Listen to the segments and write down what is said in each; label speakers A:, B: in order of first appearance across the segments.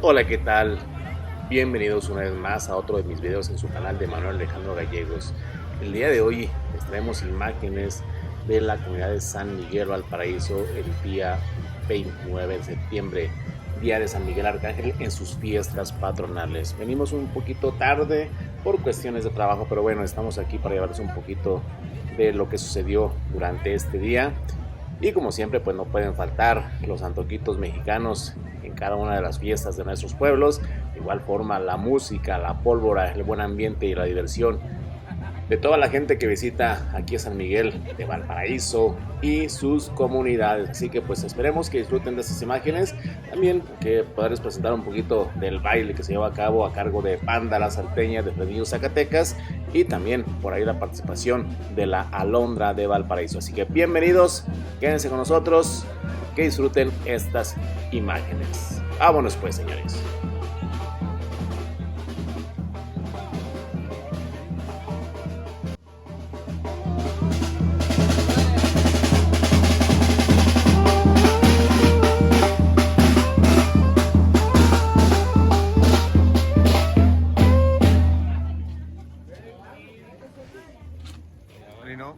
A: Hola, ¿qué tal? Bienvenidos una vez más a otro de mis videos en su canal de Manuel Alejandro Gallegos. El día de hoy les traemos imágenes de la comunidad de San Miguel Valparaíso el día 29 de septiembre, día de San Miguel Arcángel en sus fiestas patronales. Venimos un poquito tarde por cuestiones de trabajo, pero bueno, estamos aquí para llevarles un poquito de lo que sucedió durante este día. Y como siempre, pues no pueden faltar los antojitos mexicanos en cada una de las fiestas de nuestros pueblos. De igual forma, la música, la pólvora, el buen ambiente y la diversión de toda la gente que visita aquí a San Miguel de Valparaíso y sus comunidades. Así que pues esperemos que disfruten de estas imágenes. También que poderles presentar un poquito del baile que se lleva a cabo a cargo de Panda la Salteña de Fresnillo, Zacatecas, y también por ahí la participación de la Alondra de Valparaíso. Así que bienvenidos, quédense con nosotros, que disfruten estas imágenes. Vámonos pues, señores.
B: No.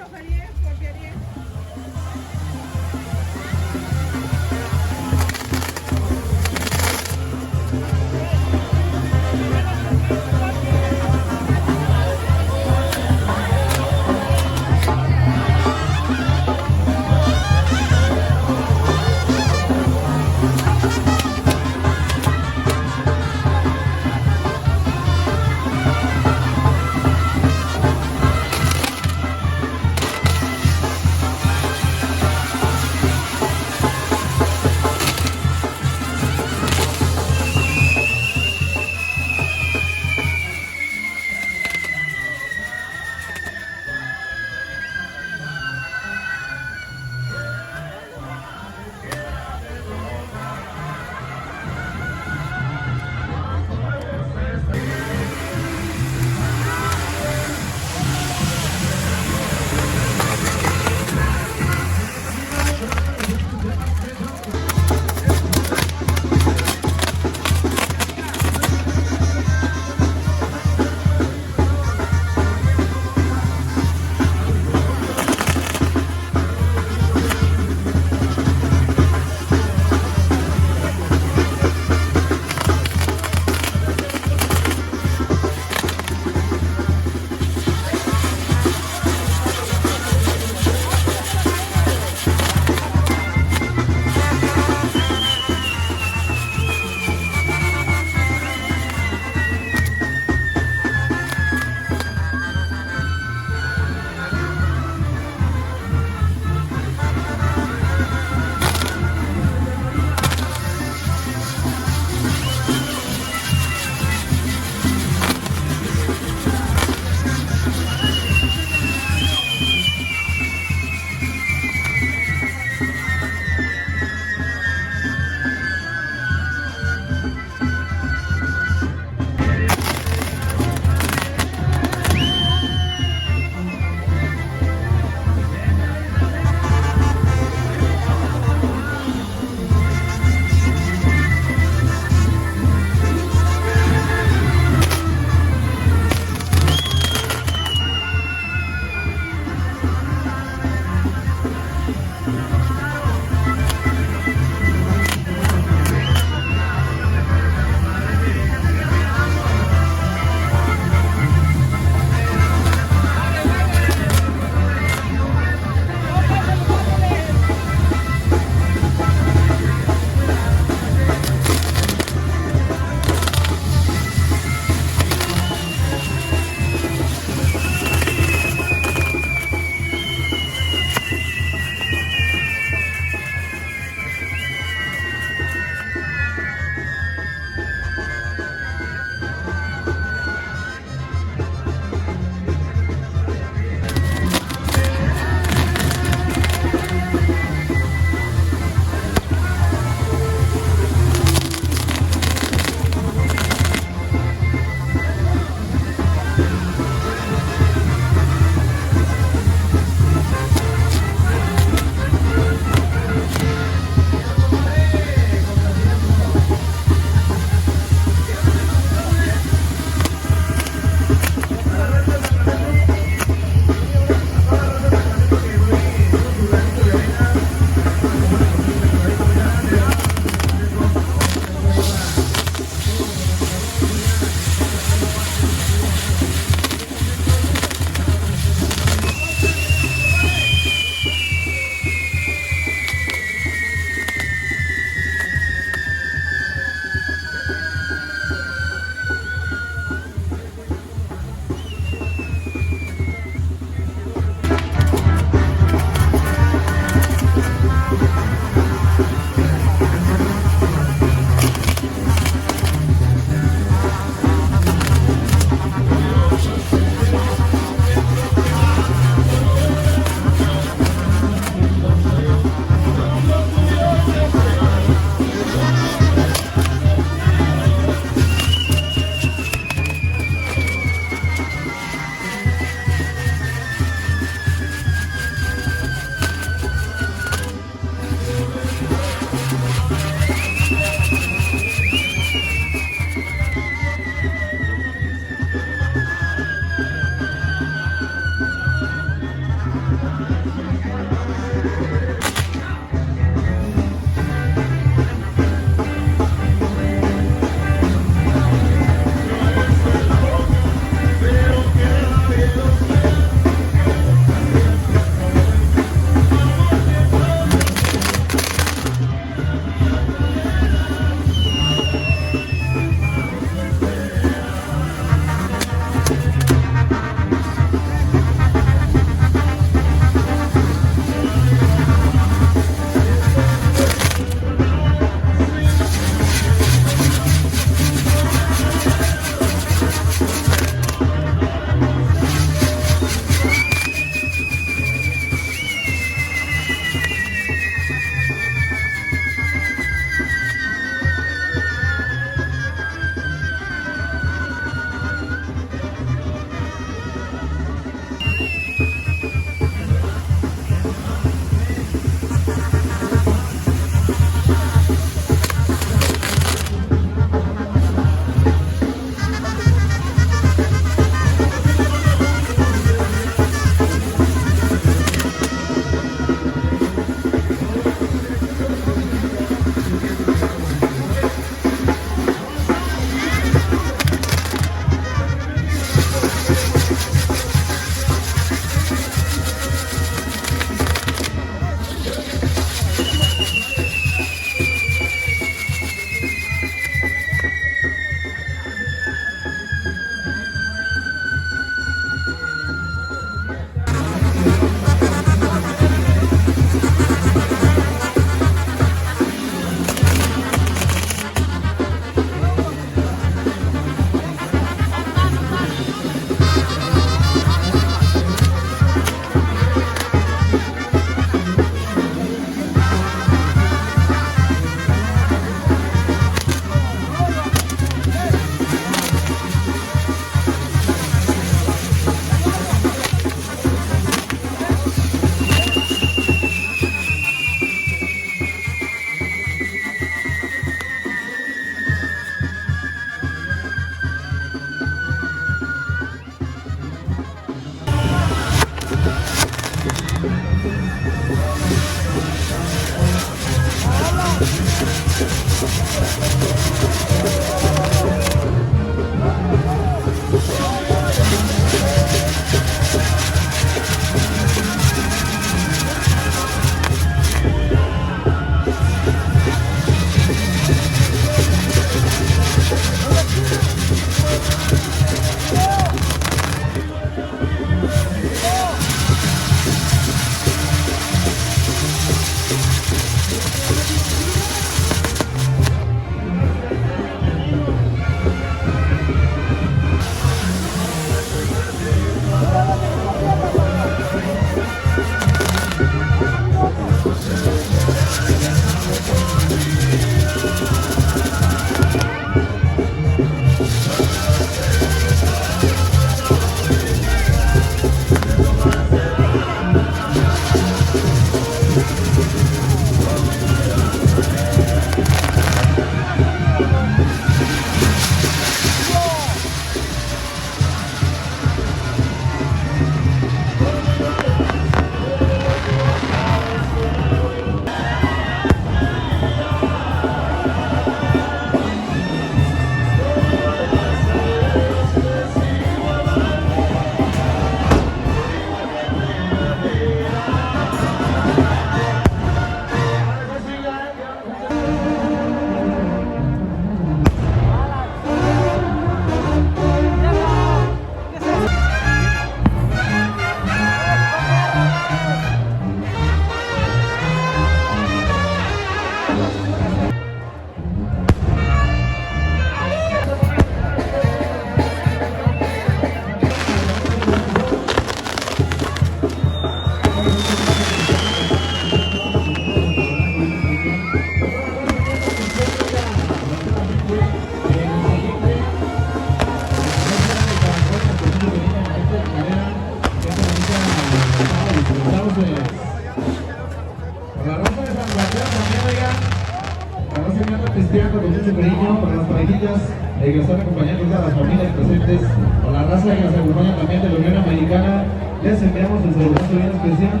B: Con mucho cariño para las parejillas que están acompañando a las familias presentes, con la raza que nos acompaña también de la Unión Americana. Les enviamos el saludo bien especial.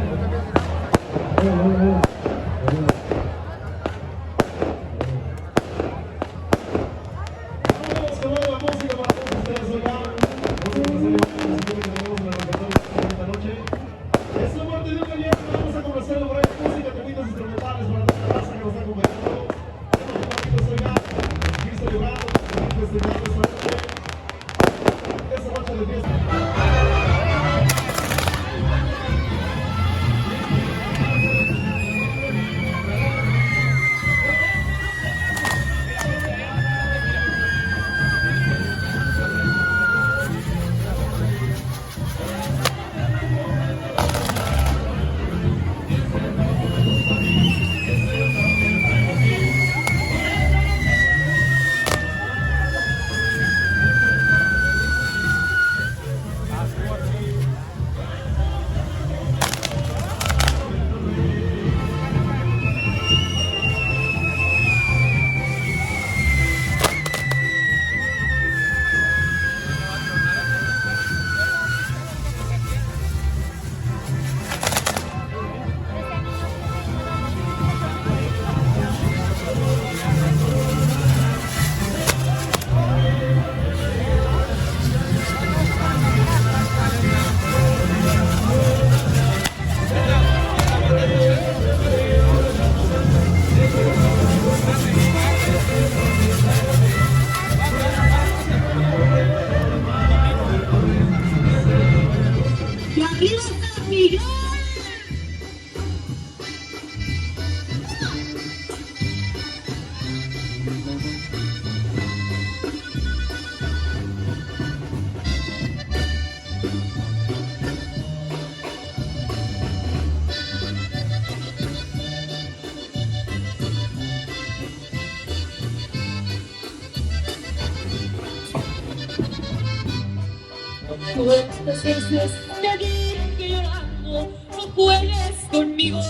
C: ¿Cuántas veces te dije llorando, no juegues conmigo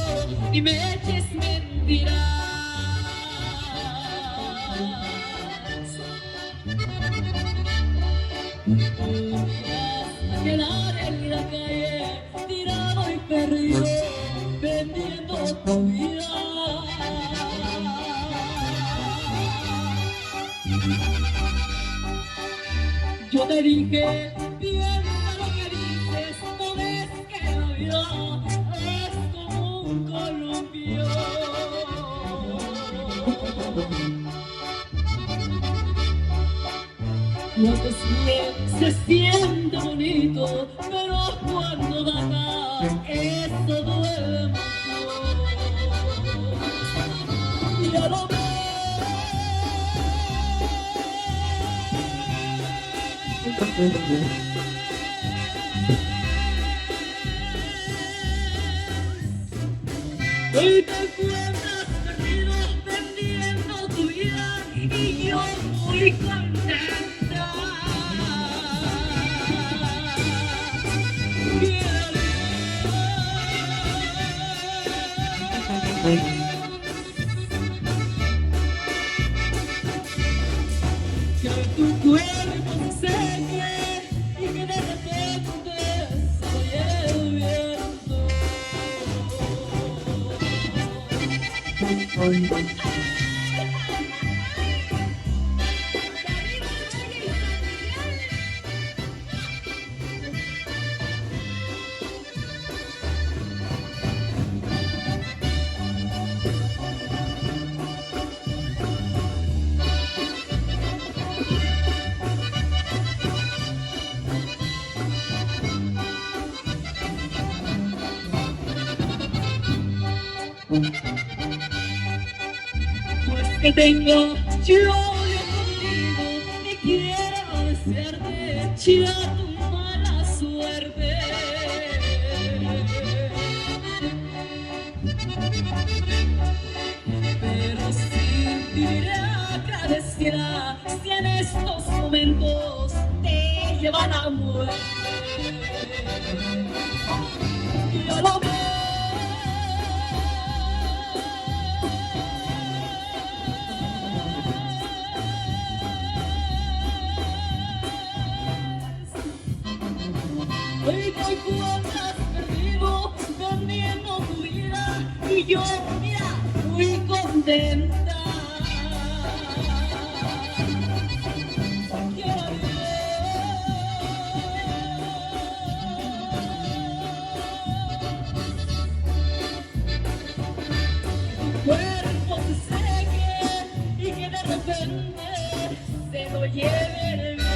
C: ni me eches mentiras? Vas a quedar en la calle, tirado y perdido, Yo te dije, piensa lo que dices, no ves que la vida es como un columpio. Lo que se siente bonito, pero cuando baja, eso duele mucho. Ya lo ves. Hoy te encuentras perdido vendiendo tu vida y yo muy contenta. Que tu cuerpo se seque y que de repente se lo lleve el viento. Pues que tengo yo contigo y quiero desearte ya tu mala suerte. Pero sí viviré agradecida si en estos momentos te llevan a muerte. Yo lo veo. Hoy te encuentras perdido vendiendo tu vida y yo, mira, muy contenta. Tu cuerpo se seque y que de repente se lo lleve el viento.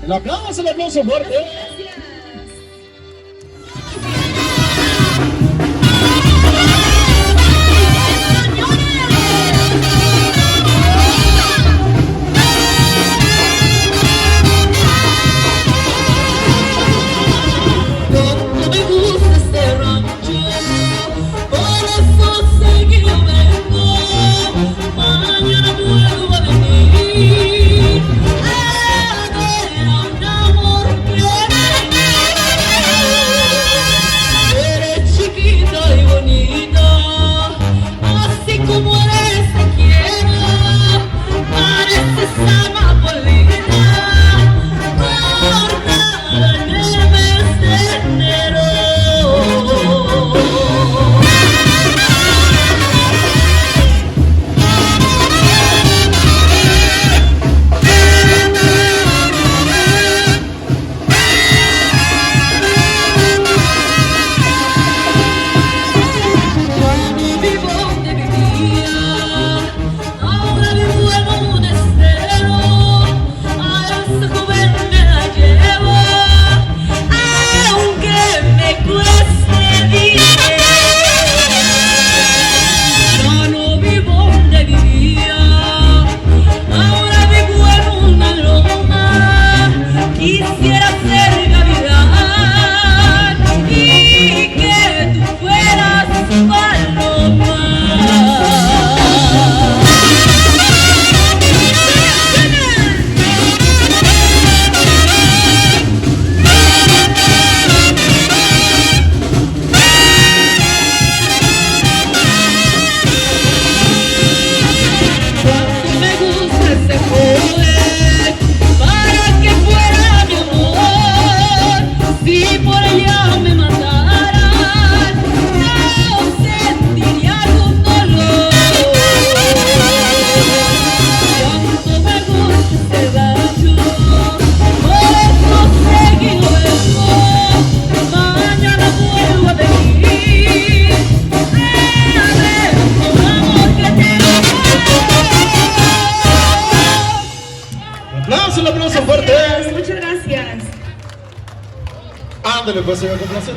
D: El aplauso fuerte.
C: Como me gusta este rancho, por eso seguido vengo. Mañana vuelvo a venir a ver a un amor que me
D: Ándale, pues, se me complace.